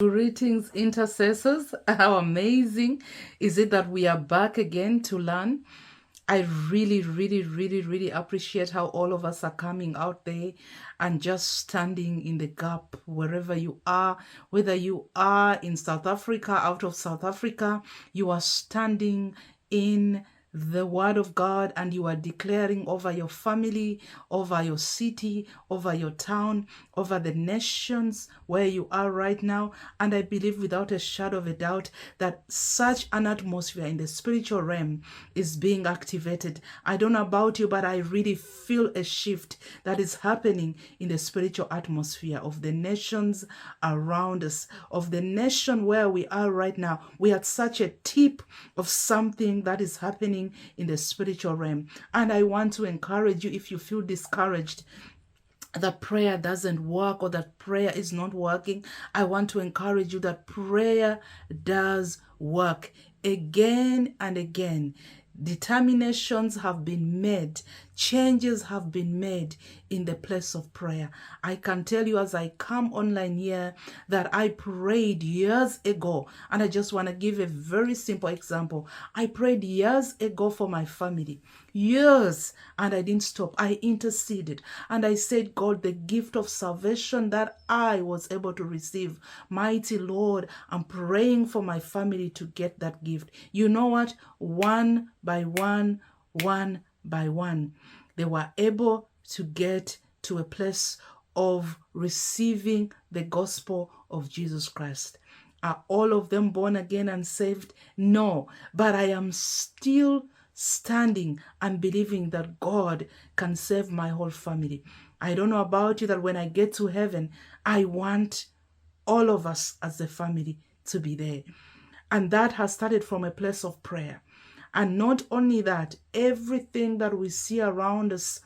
Greetings, intercessors. How amazing is it that we are back again to learn? I really appreciate how all of us are coming out there and just standing in the gap wherever you are, whether you are in South Africa, out of South Africa, you are standing in the word of God and you are declaring over your family, over your city, over your town, over the nations where you are right now. And I believe without a shadow of a doubt that such an atmosphere in the spiritual realm is being activated. I don't know about you, but I really feel a shift that is happening in the spiritual atmosphere of the nations around us, of the nation where we are right now. We are at such a tip of something that is happening in the spiritual realm. And I want to encourage you, if you feel discouraged that prayer doesn't work or that prayer is not working, I want to encourage you that prayer does work again and again. Determinations have been made, changes have been made in the place of prayer. I can tell you as I come online here that I prayed years ago, and I just want to give a very simple example. I prayed years ago for my family, years, and I didn't stop. I interceded and I said, God, the gift of salvation that I was able to receive, mighty Lord, I'm praying for my family to get that gift. You know what? One by one, they were able to get to a place of receiving the gospel of Jesus Christ. Are all of them born again and saved? No, but I am still standing and believing that God can save my whole family. I don't know about you, that when I get to heaven, I want all of us as a family to be there. And that has started from a place of prayer. And not only that, everything that we see around us,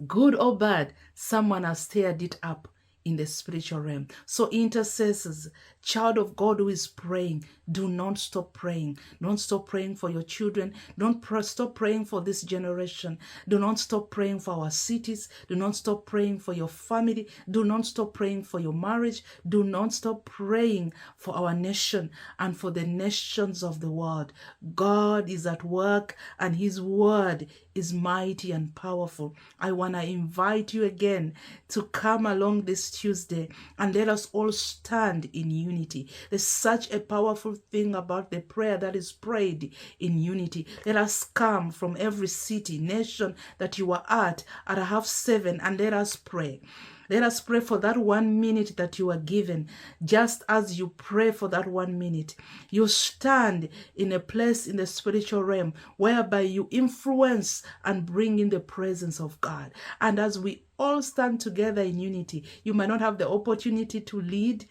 good or bad, someone has stirred it up in the spiritual realm. So intercessors, child of God who is praying, do not stop praying. Don't stop praying for your children. Don't stop praying for this generation. Do not stop praying for our cities. Do not stop praying for your family. Do not stop praying for your marriage. Do not stop praying for our nation and for the nations of the world. God is at work and his word is mighty and powerful. I want to invite you again to come along this Tuesday and let us all stand in unity. There's such a powerful thing about the prayer that is prayed in unity. Let us come from every city, nation that you are at 7:30, and let us pray. Let us pray for that 1 minute that you are given. Just as you pray for that 1 minute, you stand in a place in the spiritual realm whereby you influence and bring in the presence of God. And as we all stand together in unity, you might not have the opportunity to lead,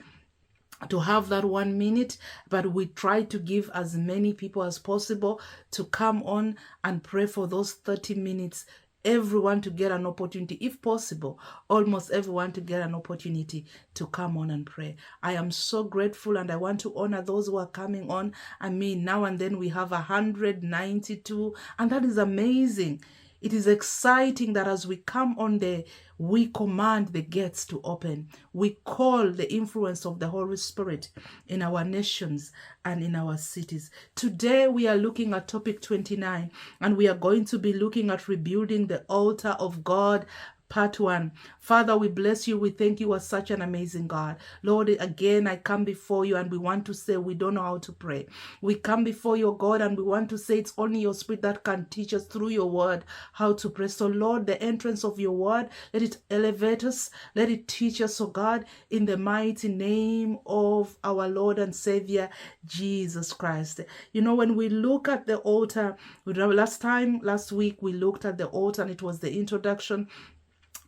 to have that 1 minute, but we try to give as many people as possible to come on and pray for those 30 minutes. Everyone to get an opportunity, if possible, almost everyone to get an opportunity to come on and pray. I am so grateful, and I want to honor those who are coming on. I mean, now and then we have 192, and that is amazing. It is exciting that as we come on there, we command the gates to open. We call the influence of the Holy Spirit in our nations and in our cities. Today, we are looking at topic 29, and we are going to be looking at rebuilding the altar of God. Part 1. Father, we bless you. We thank you as such an amazing God. Lord, again, I come before you and we want to say we don't know how to pray. We come before your God and we want to say it's only your spirit that can teach us through your word how to pray. So Lord, the entrance of your word, let it elevate us. Let it teach us, oh God, in the mighty name of our Lord and Savior, Jesus Christ. You know, when we look at the altar, last week we looked at the altar and it was the introduction.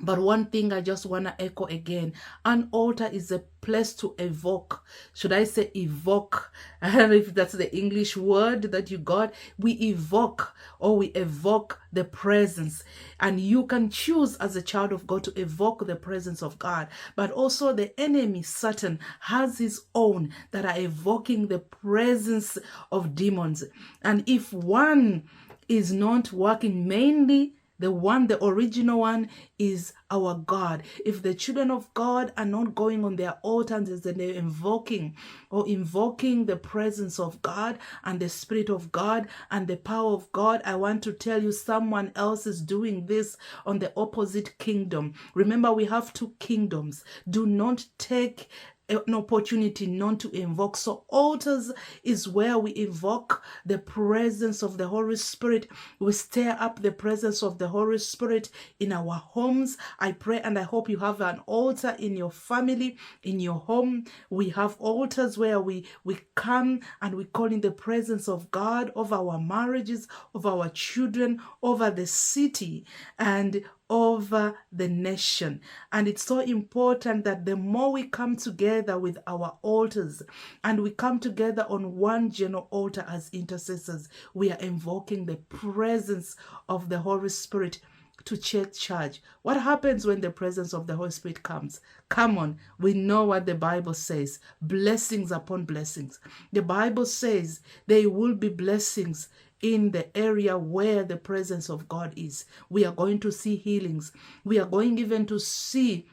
But one thing I just want to echo again, an altar is a place to evoke. Should I say evoke? I don't know if that's the English word that you got. We evoke the presence. And you can choose as a child of God to evoke the presence of God. But also the enemy, Satan, has his own that are evoking the presence of demons. And if one is not working, mainly the original one is our God. If the children of God are not going on their altars and they're invoking the presence of God and the Spirit of God and the power of God, I want to tell you someone else is doing this on the opposite kingdom. Remember, we have two kingdoms. Do not take an opportunity not to invoke. So altars is where we invoke the presence of the Holy Spirit. We stir up the presence of the Holy Spirit in our homes. I pray and I hope you have an altar in your family, in your home. We have altars where we come and we call in the presence of God over our marriages, over our children, over the city, and over the nation. And it's so important that the more we come together with our altars and we come together on one general altar as intercessors, we are invoking the presence of the Holy Spirit to take charge. What happens when the presence of the Holy Spirit comes? Come on, we know what the Bible says. Blessings upon blessings. The Bible says there will be blessings in the area where the presence of God is. We are going to see healings. We are going even to see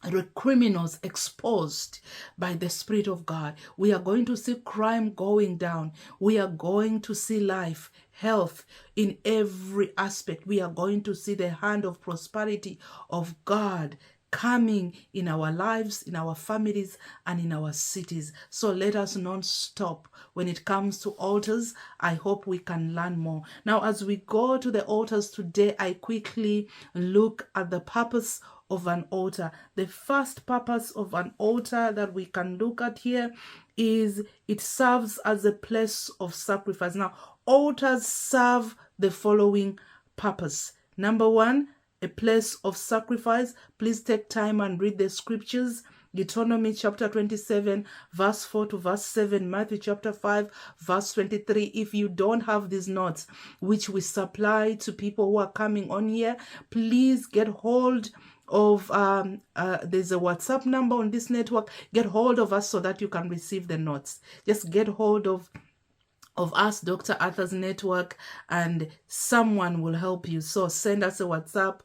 the criminals exposed by the Spirit of God. We are going to see crime going down. We are going to see life, health in every aspect. We are going to see the hand of prosperity of God coming in our lives, in our families, and in our cities. So let us not stop when it comes to altars. I hope we can learn more. Now, as we go to the altars today, I quickly look at the purpose of an altar. The first purpose of an altar that we can look at here is it serves as a place of sacrifice. Now, altars serve the following purpose. Number one, a place of sacrifice. Please take time and read the scriptures. Deuteronomy chapter 27, verse 4 to verse 7. Matthew chapter 5, verse 23. If you don't have these notes, which we supply to people who are coming on here, please get hold of there's a WhatsApp number on this network. Get hold of us so that you can receive the notes. Just get hold of us, Dr. Arthur's network, and someone will help you. So send us a WhatsApp,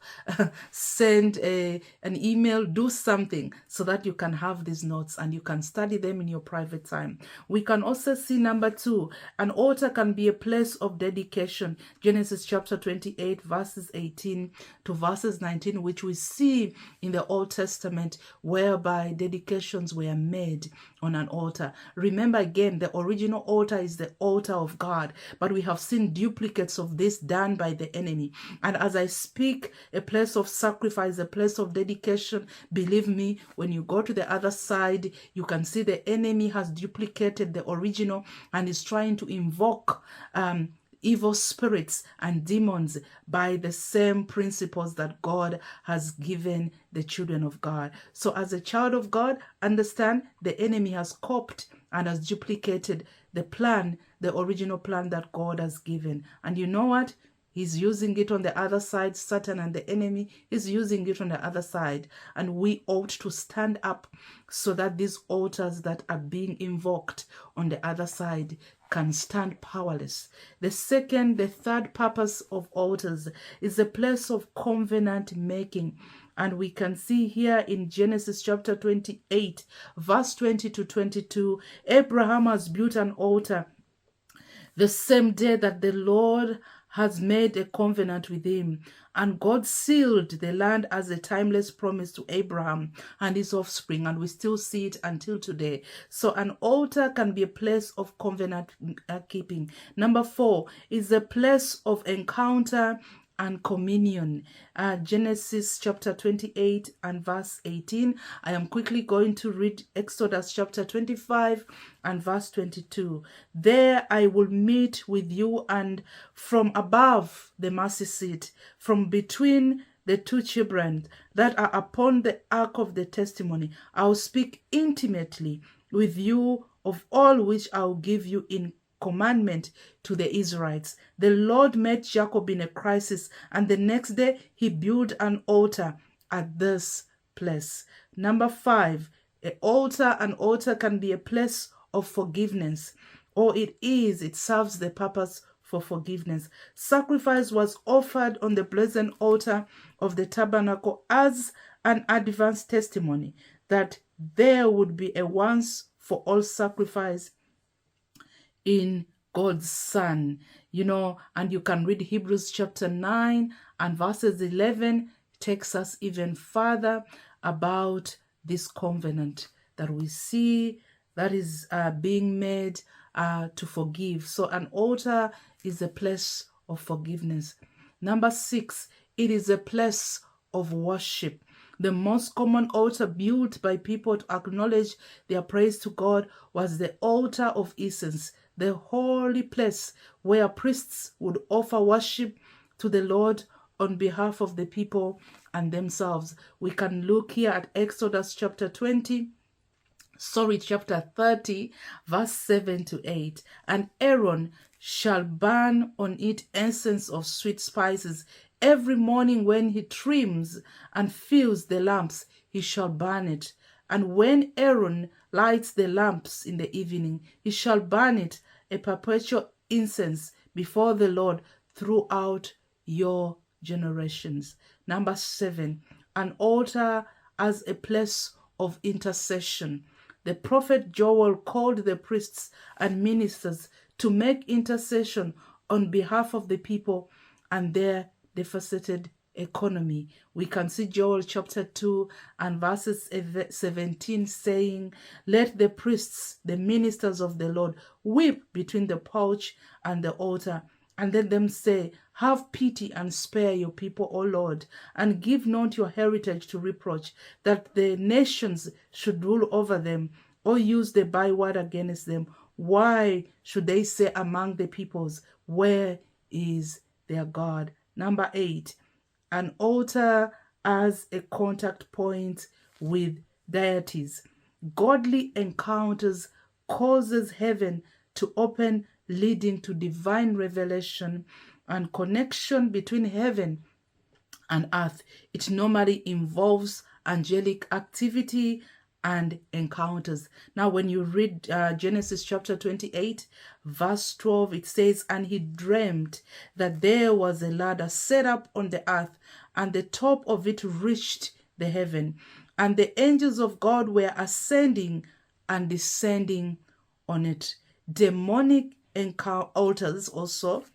send an email, do something so that you can have these notes and you can study them in your private time. We can also see number two, an altar can be a place of dedication. Genesis chapter 28, verses 18 to verses 19, which we see in the Old Testament, whereby dedications were made on an altar. Remember again, the original altar is the altar of God, but we have seen duplicates of this done by the enemy. And as I speak, a place of sacrifice, a place of dedication, believe me, when you go to the other side, you can see the enemy has duplicated the original and is trying to invoke evil spirits and demons by the same principles that God has given the children of God. So as a child of God, understand the enemy has copied and has duplicated the plan, the original plan that God has given. And you know what? He's using it on the other side. Satan and the enemy is using it on the other side. And we ought to stand up so that these altars that are being invoked on the other side can stand powerless. The third purpose of altars is a place of covenant making. And we can see here in Genesis chapter 28, verse 20 to 22, Abraham has built an altar the same day that the Lord has made a covenant with him. And God sealed the land as a timeless promise to Abraham and his offspring. And we still see it until today. So an altar can be a place of covenant keeping. Number 4 is a place of encounter and communion. Genesis chapter 28 and verse 18. I am quickly going to read Exodus chapter 25 and verse 22. There I will meet with you, and from above the mercy seat, from between the two children that are upon the ark of the testimony, I will speak intimately with you of all which I will give you in commandment to the Israelites. The Lord met Jacob in a crisis, and the next day he built an altar at this place. Number 5, an altar can be a place of forgiveness, or it serves the purpose for forgiveness. Sacrifice was offered on the brazen altar of the tabernacle as an advance testimony that there would be a once for all sacrifice in God's Son. And you can read Hebrews chapter 9 and verses 11 takes us even further about this covenant that we see that is being made to forgive. So an altar is a place of forgiveness. Number 6, it is a place of worship. The most common altar built by people to acknowledge their praise to God was the altar of incense, the holy place where priests would offer worship to the Lord on behalf of the people and themselves. We can look here at Exodus chapter 30, verse 7 to 8. And Aaron shall burn on it incense of sweet spices. Every morning when he trims and fills the lamps, he shall burn it. And when Aaron lights the lamps in the evening, he shall burn it, a perpetual incense before the Lord throughout your generations. Number 7, an altar as a place of intercession. The prophet Joel called the priests and ministers to make intercession on behalf of the people and their devastated economy. We can see Joel chapter 2 and verses 17 saying, "Let the priests, the ministers of the Lord, weep between the porch and the altar, and let them say, have pity and spare your people, O Lord, and give not your heritage to reproach, that the nations should rule over them, or use the byword against them. Why should they say among the peoples, where is their God?" Number 8, an altar as a contact point with deities. Godly encounters causes heaven to open, leading to divine revelation and connection between heaven and earth. It normally involves angelic activity and encounters. Now, when you read Genesis chapter 28, verse 12, it says, "And he dreamed that there was a ladder set up on the earth, and the top of it reached the heaven, and the angels of God were ascending and descending on it." Demonic altars also.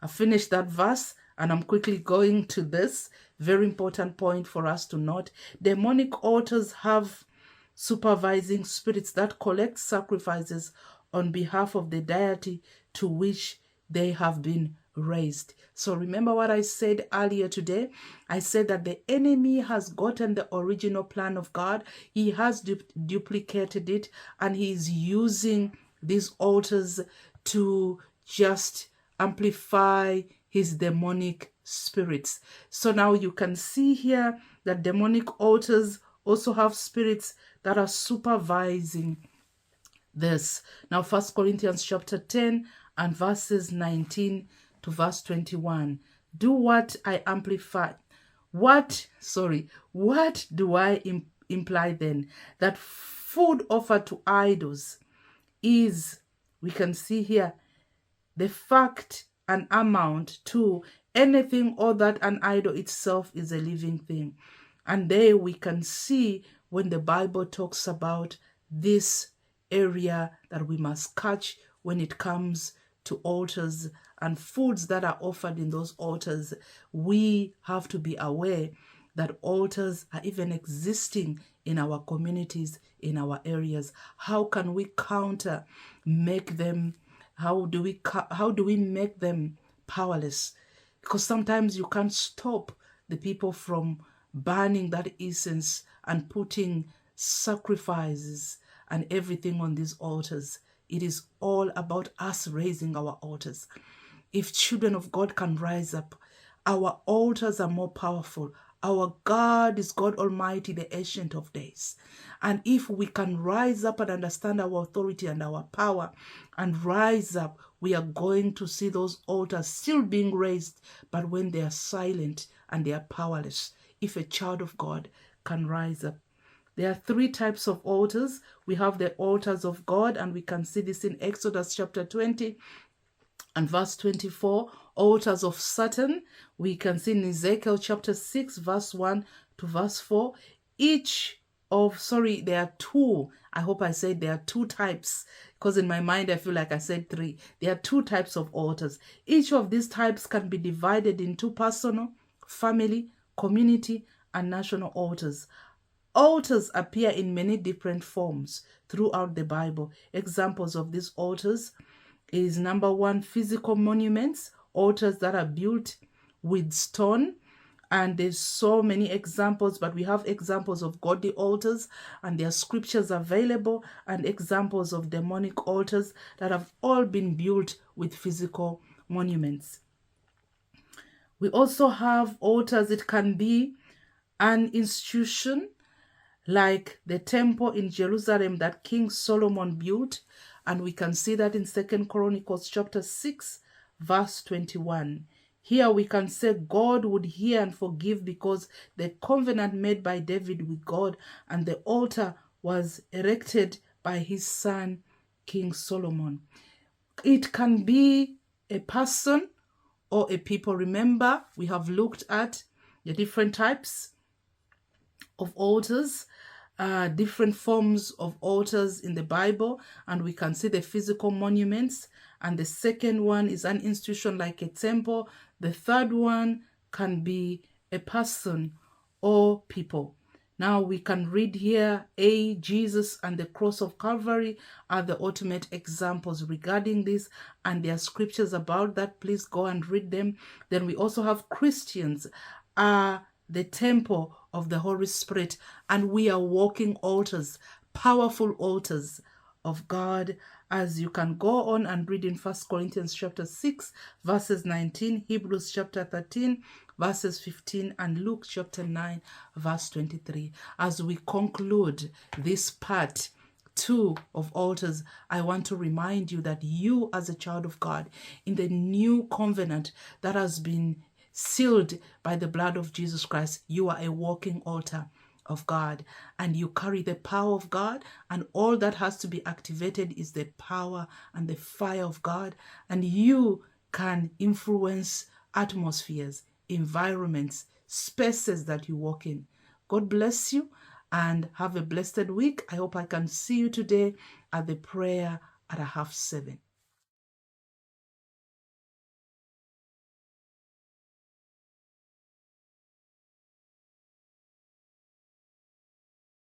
I finished that verse and I'm quickly going to this very important point for us to note. Demonic altars have supervising spirits that collect sacrifices on behalf of the deity to which they have been raised. So remember what I said earlier today? I said that the enemy has gotten the original plan of God. He has duplicated it, and he is using these altars to just amplify his demonic spirits. So now you can see here that demonic altars also have spirits that are supervising this. Now 1 Corinthians chapter 10 and verses 19 to verse 21. Do what I amplify. What do I imply then? That food offered to idols is, we can see here, the fact and amount to anything or that an idol itself is a living thing. And there we can see when the Bible talks about this area that we must catch when it comes to altars and foods that are offered in those altars. We have to be aware that altars are even existing in our communities, in our areas. How can we make them? How do we make them powerless? Because sometimes you can't stop the people from burning that incense and putting sacrifices and everything on these altars. It is all about us raising our altars. If children of God can rise up, our altars are more powerful. Our God is God Almighty, the Ancient of Days. And if we can rise up and understand our authority and our power and rise up, we are going to see those altars still being raised, but when they are silent and they are powerless, if a child of God can rise up. There are 3 types of altars. We have the altars of God, and we can see this in Exodus chapter 20, And verse 24, altars of Satan, we can see in Ezekiel chapter 6, verse 1 to verse 4. There are two. I hope I said there are two types, because in my mind I feel like I said three. There are two types of altars. Each of these types can be divided into personal, family, community, and national altars. Altars appear in many different forms throughout the Bible. Examples of these altars is number one, physical monuments, altars that are built with stone. And there's so many examples, but we have examples of godly altars, and there are scriptures available, and examples of demonic altars that have all been built with physical monuments. We also have altars. It can be an institution, like the temple in Jerusalem that King Solomon built, and we can see that in 2 Chronicles chapter 6, verse 21. Here we can say God would hear and forgive because the covenant made by David with God, and the altar was erected by his son, King Solomon. It can be a person or a people. Remember, we have looked at the different types of altars, different forms of altars in the Bible, and we can see the physical monuments. And the second one is an institution like a temple. The third one can be a person or people. Now we can read here, Jesus and the cross of Calvary are the ultimate examples regarding this, and there are scriptures about that. Please go and read them. Then we also have Christians are the temple of the Holy Spirit, and we are walking altars, powerful altars of God, as you can go on and read in 1 Corinthians chapter 6, verses 19, Hebrews chapter 13, verses 15, and Luke chapter 9, verse 23. As we conclude this part 2 of altars, I want to remind you that you, as a child of God, in the new covenant that has been sealed by the blood of Jesus Christ, you are a walking altar of God, and you carry the power of God, and all that has to be activated is the power and the fire of God, and you can influence atmospheres, environments, spaces that you walk in. God bless you and have a blessed week. I hope I can see you today at the prayer at 7:30.